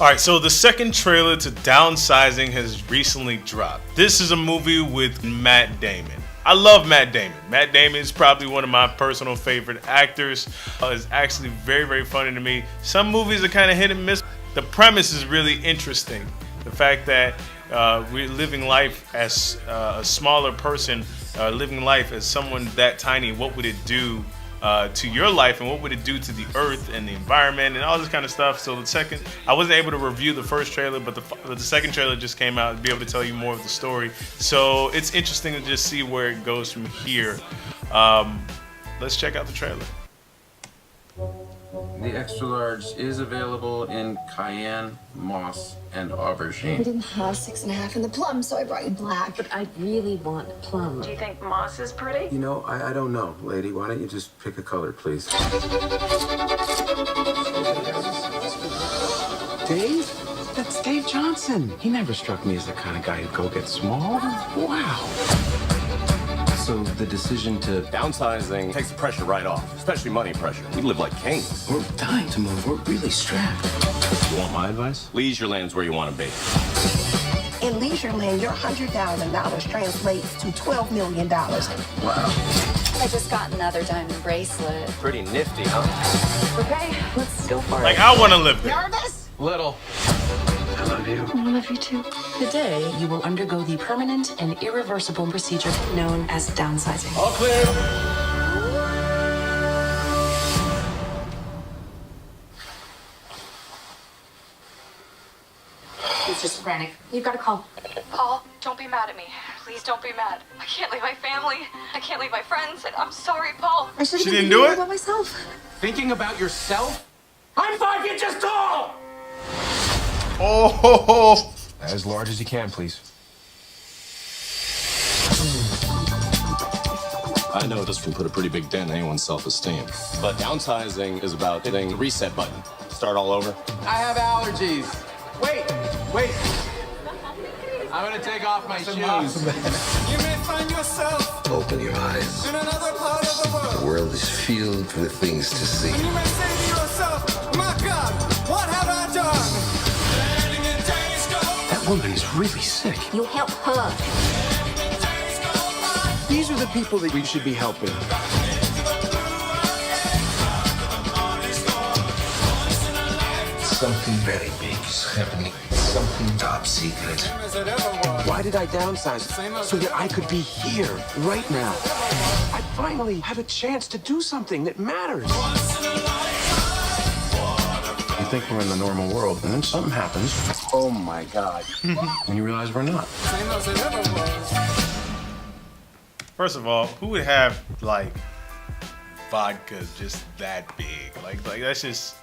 Alright, so the second trailer to Downsizing has recently dropped. This is a movie with Matt Damon. I love Matt Damon. Matt Damon is probably one of my personal favorite actors. It's actually very, very funny to me. Some movies are kind of hit and miss. The premise is really interesting. The fact that we're living life as a smaller person, living life as someone that tiny, what would it do to your life, and what would it do to the earth and the environment and all this kind of stuff. So I wasn't able to review the first trailer, but the second trailer just came out to be able to tell you more of the story. So it's interesting to just see where it goes from here. Let's check out the trailer. The extra large is available in cayenne, moss, and aubergine. We didn't have 6.5 in the plum, so I brought you black. But I really want plum. Do you think moss is pretty? You know, I don't know, lady. Why don't you just pick a color, please? Dave? That's Dave Johnson. He never struck me as the kind of guy who'd go get small. Wow. So the decision to... Downsizing takes the pressure right off, especially money pressure. We live like kings. We're dying to move. We're really strapped. You want my advice? Leisureland's where you want to be. In Leisureland, your $100,000 translates to $12 million. Wow. I just got another diamond bracelet. Pretty nifty, huh? Okay, let's go for it. Like, I want to live there. Nervous? Little. I love you. I love you too. Today, you will undergo the permanent and irreversible procedure known as downsizing. All clear. He's just frantic. You've got to call. Paul, don't be mad at me. Please don't be mad. I can't leave my family. I can't leave my friends. And I'm sorry, Paul. I should have She been didn't do thinking it? about myself. Thinking about yourself? I'm 5 inches tall! Oh, As large as you can, please. I know this can put a pretty big dent in anyone's self-esteem. But downsizing is about hitting the reset button. Start all over. I have allergies. Wait. I'm gonna take off my shoes. You may find yourself Open your eyes. in another part of the world. The world is filled with things to see. And you may say to yourself, my God, what have I done? That woman is really sick. You help her. These are the people that we should be helping. Something very big is happening. Something top secret. Why did I downsize? So that I could be here, right now. I finally have a chance to do something that matters. You think we're in the normal world, and then something happens. Oh my God. When you realize we're not. first of all, who would have like vodka just that big? Like that's just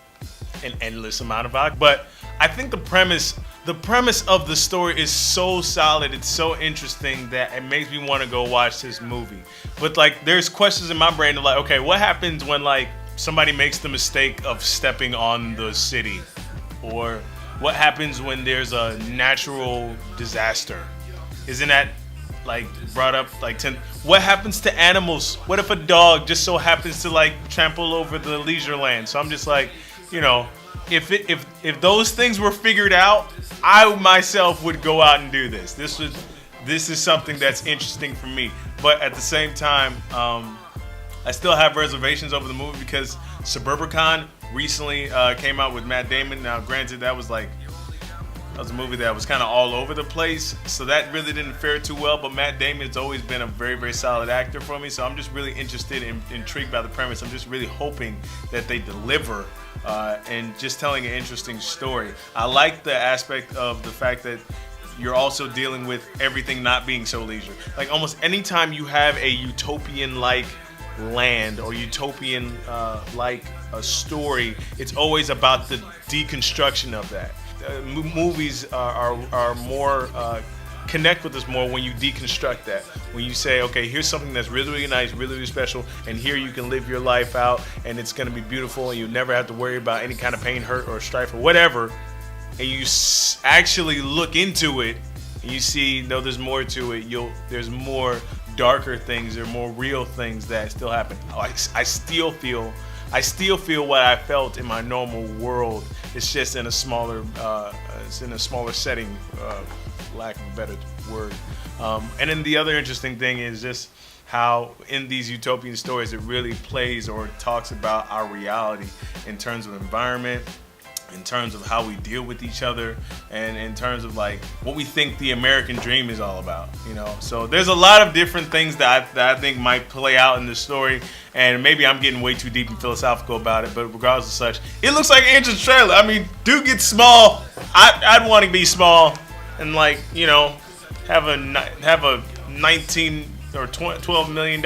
an endless amount of vodka. But I think the premise of the story is so solid, it's so interesting that it makes me want to go watch this movie. But like, there's questions in my brain of like, okay, what happens when like somebody makes the mistake of stepping on the city? Or what happens when there's a natural disaster? Isn't that like brought up like what happens to animals? What if a dog just so happens to like trample over the leisure land? So I'm just like, you know, if those things were figured out, I myself would go out and do this. This is something that's interesting for me. But at the same time, I still have reservations over the movie because Suburbicon recently came out with Matt Damon. Now, granted, that was a movie that was kind of all over the place, so that really didn't fare too well. But Matt Damon's always been a very, very solid actor for me, so I'm just really interested and intrigued by the premise. I'm just really hoping that they deliver and just telling an interesting story. I like the aspect of the fact that you're also dealing with everything not being so leisure. Like almost anytime you have a utopian-like land or utopian like a story, it's always about the deconstruction of that. Movies are more connect with us more when you deconstruct that. When you say, okay, here's something that's really, really nice, really, really special, and here you can live your life out, and it's going to be beautiful, and you never have to worry about any kind of pain, hurt, or strife, or whatever. And you actually look into it, and you see, no, there's more to it. There's more darker things, there are more real things that still happen. I still feel I still feel what I felt in my normal world. It's just in a smaller, setting, lack of a better word. And then the other interesting thing is just how in these utopian stories it really plays or talks about our reality in terms of environment, in terms of how we deal with each other, and in terms of like what we think the American dream is all about, you know. So there's a lot of different things that I think might play out in this story, and maybe I'm getting way too deep and philosophical about it, but regardless of such, it looks like Angela's trailer. I mean, dude gets small. I'd want to be small and, like, you know, have a 19 or $12 million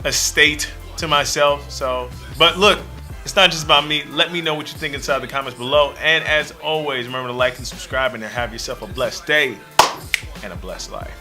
estate to myself. So, but look, it's not just about me. Let me know what you think inside the comments below. And as always, remember to like and subscribe and have yourself a blessed day and a blessed life.